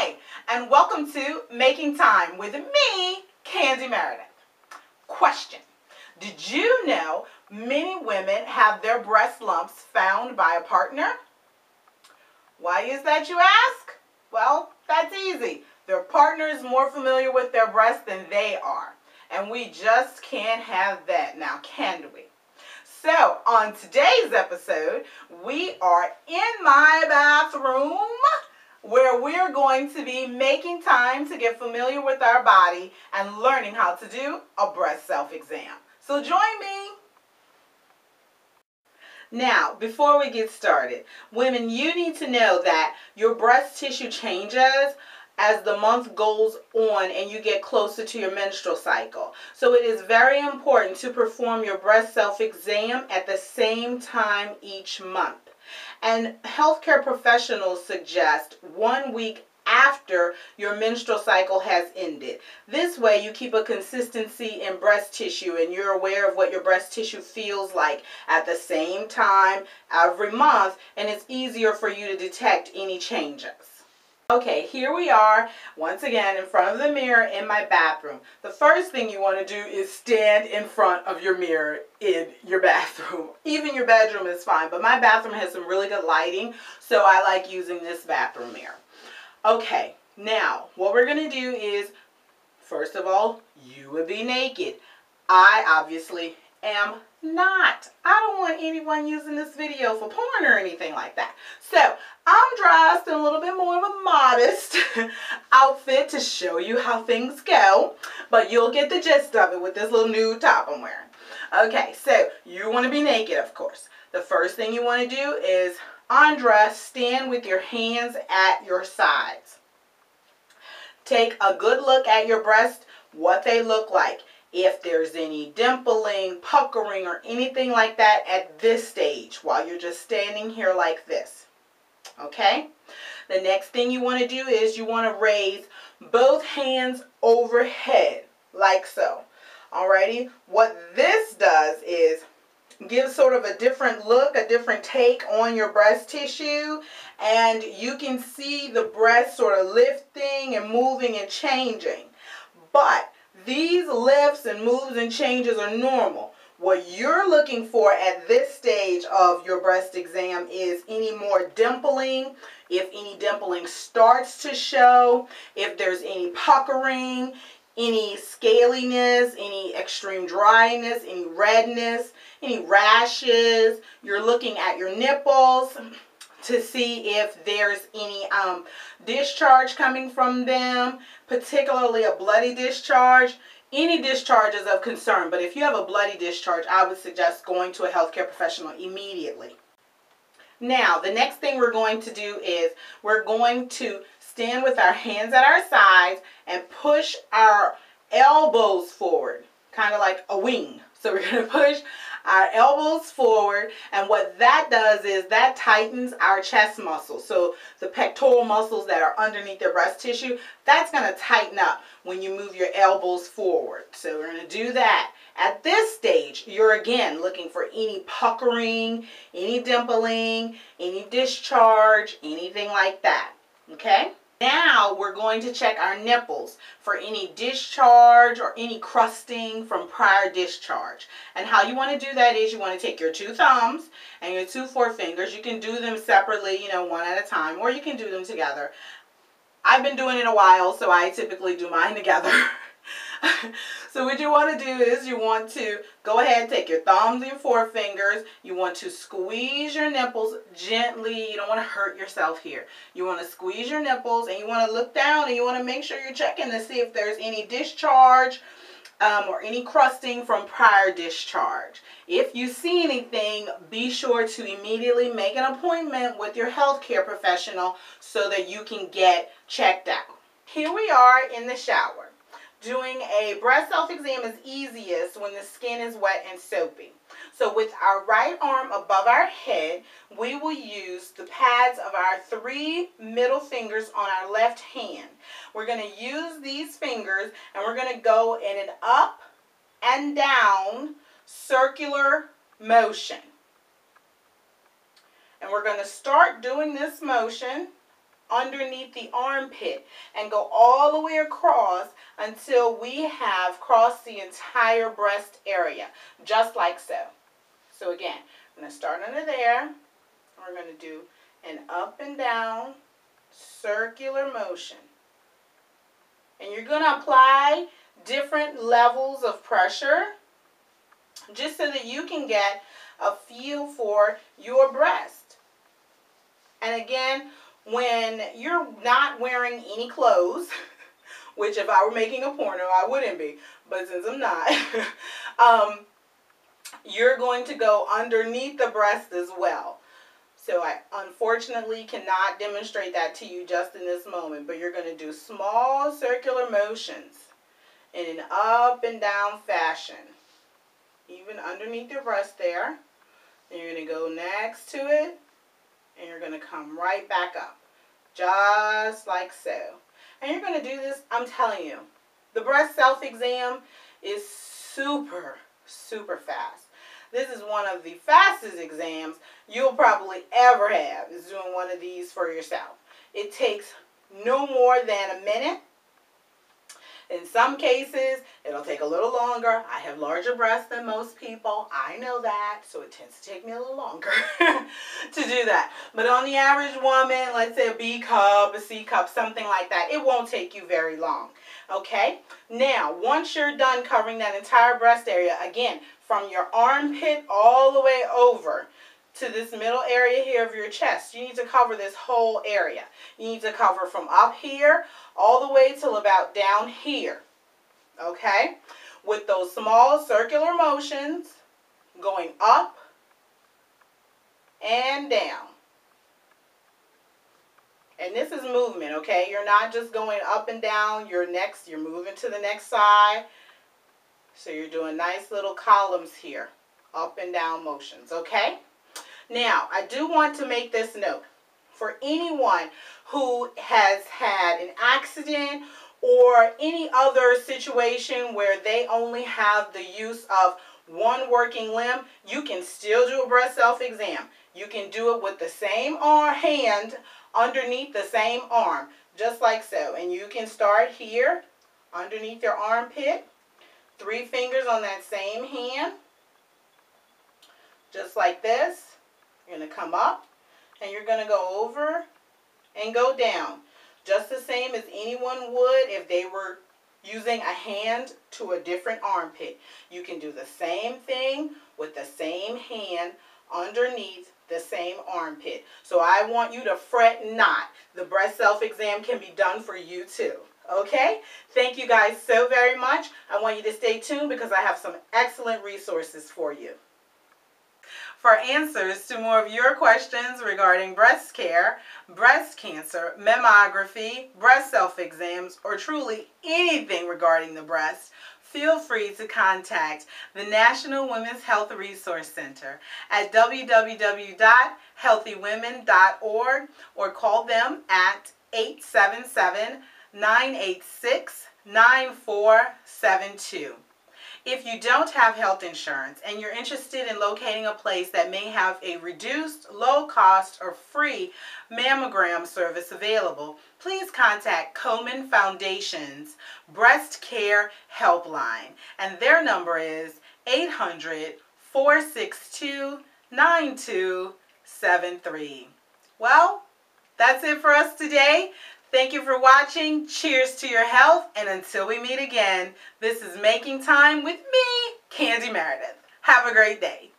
Hi, and welcome to Making Time with me, Candi Meridith. Question: did you know many women have their breast lumps found by a partner? Why is that, you ask? Well, that's easy. Their partner is more familiar with their breast than they are. And we just can't have that now, can we? So, on today's episode, we are in my bathroom where we're going to be making time to get familiar with our body and learning how to do a breast self-exam. So join me. Now, before we get started, women, you need to know that your breast tissue changes as the month goes on and you get closer to your menstrual cycle. So it is very important to perform your breast self-exam at the same time each month. And healthcare professionals suggest 1 week after your menstrual cycle has ended. This way you keep a consistency in breast tissue and you're aware of what your breast tissue feels like at the same time every month, and it's easier for you to detect any changes. Okay, here we are once again in front of the mirror in my bathroom. The first thing you want to do is stand in front of your mirror in your bathroom. Even your bedroom is fine, but my bathroom has some really good lighting, so I like using this bathroom mirror. Okay, now what we're going to do is, first of all, you would be naked. I obviously am not. I don't want anyone using this video for porn or anything like that. So I'm dressed in a little bit more of a modest outfit to show you how things go, but you'll get the gist of it with this little nude top I'm wearing. Okay, so you want to be naked, of course. The first thing you want to do is undress, stand with your hands at your sides. Take a good look at your breast, what they look like. If there's any dimpling, puckering, or anything like that at this stage while you're just standing here like this. Okay? The next thing you want to do is you want to raise both hands overhead like so. Alrighty? What this does is give sort of a different look, a different take on your breast tissue, and you can see the breast sort of lifting and moving and changing. But these lifts and moves and changes are normal. What you're looking for at this stage of your breast exam is any more dimpling, if any dimpling starts to show, if there's any puckering, any scaliness, any extreme dryness, any redness, any rashes. You're looking at your nipples to see if there's any discharge coming from them, particularly a bloody discharge. Any discharge is of concern, but if you have a bloody discharge, I would suggest going to a healthcare professional immediately. Now, the next thing we're going to do is we're going to stand with our hands at our sides and push our elbows forward, kind of like a wing. So we're going to push our elbows forward, and what that does is that tightens our chest muscles. So the pectoral muscles that are underneath the breast tissue, that's going to tighten up when you move your elbows forward. So we're going to do that. At this stage, you're again looking for any puckering, any dimpling, any discharge, anything like that. Okay? Now we're going to check our nipples for any discharge or any crusting from prior discharge. And how you want to do that is you want to take your 2 thumbs and your 2 forefingers. You can do them separately, you know, one at a time, or you can do them together. I've been doing it a while, so I typically do mine together. So what you want to do is you want to go ahead and take your thumbs and your forefingers. You want to squeeze your nipples gently. You don't want to hurt yourself here. You want to squeeze your nipples and you want to look down and you want to make sure you're checking to see if there's any discharge or any crusting from prior discharge. If you see anything, be sure to immediately make an appointment with your healthcare professional so that you can get checked out. Here we are in the shower. Doing a breast self-exam is easiest when the skin is wet and soapy. So with our right arm above our head, we will use the pads of our 3 middle fingers on our left hand. We're going to use these fingers and we're going to go in an up and down circular motion. And we're going to start doing this motion underneath the armpit and go all the way across until we have crossed the entire breast area, just like so. So again, I'm going to start under there. We're going to do an up and down circular motion. And you're going to apply different levels of pressure just so that you can get a feel for your breast. And again, when you're not wearing any clothes, which if I were making a porno, I wouldn't be, but since I'm not, you're going to go underneath the breast as well. So I unfortunately cannot demonstrate that to you just in this moment, but you're going to do small circular motions in an up and down fashion, even underneath your breast there. And you're going to go next to it, and you're going to come right back up, just like so. And you're going to do this, I'm telling you, the breast self-exam is super, super fast. This is one of the fastest exams you'll probably ever have, is doing one of these for yourself. It takes no more than a minute. In some cases, it'll take a little longer. I have larger breasts than most people. I know that, so it tends to take me a little longer to do that. But on the average woman, let's say a B cup, a C cup, something like that, it won't take you very long. Okay? Now, once you're done covering that entire breast area, again, from your armpit all the way over to this middle area here of your chest, you need to cover this whole area. You need to cover from up here all the way till about down here. Okay? With those small circular motions going up and down. And this is movement, okay? You're not just going up and down. You're moving to the next side. So you're doing nice little columns here, up and down motions, okay? Now, I do want to make this note. For anyone who has had an accident or any other situation where they only have the use of one working limb, you can still do a breast self-exam. You can do it with the same hand underneath the same arm, just like so. And you can start here underneath your armpit, 3 fingers on that same hand, just like this. You're going to come up and you're going to go over and go down, just the same as anyone would if they were using a hand to a different armpit. You can do the same thing with the same hand underneath the same armpit. So I want you to fret not. The breast self-exam can be done for you too. Okay? Thank you guys so very much. I want you to stay tuned because I have some excellent resources for you. For answers to more of your questions regarding breast care, breast cancer, mammography, breast self-exams, or truly anything regarding the breast, feel free to contact the National Women's Health Resource Center at www.healthywomen.org or call them at 877-986-9472. If you don't have health insurance and you're interested in locating a place that may have a reduced, low-cost, or free mammogram service available, please contact Komen Foundation's Breast Care Helpline, and their number is 800-462-9273. Well, that's it for us today. Thank you for watching. Cheers to your health, and until we meet again, this is Making Time with me, Candi Meridith. Have a great day.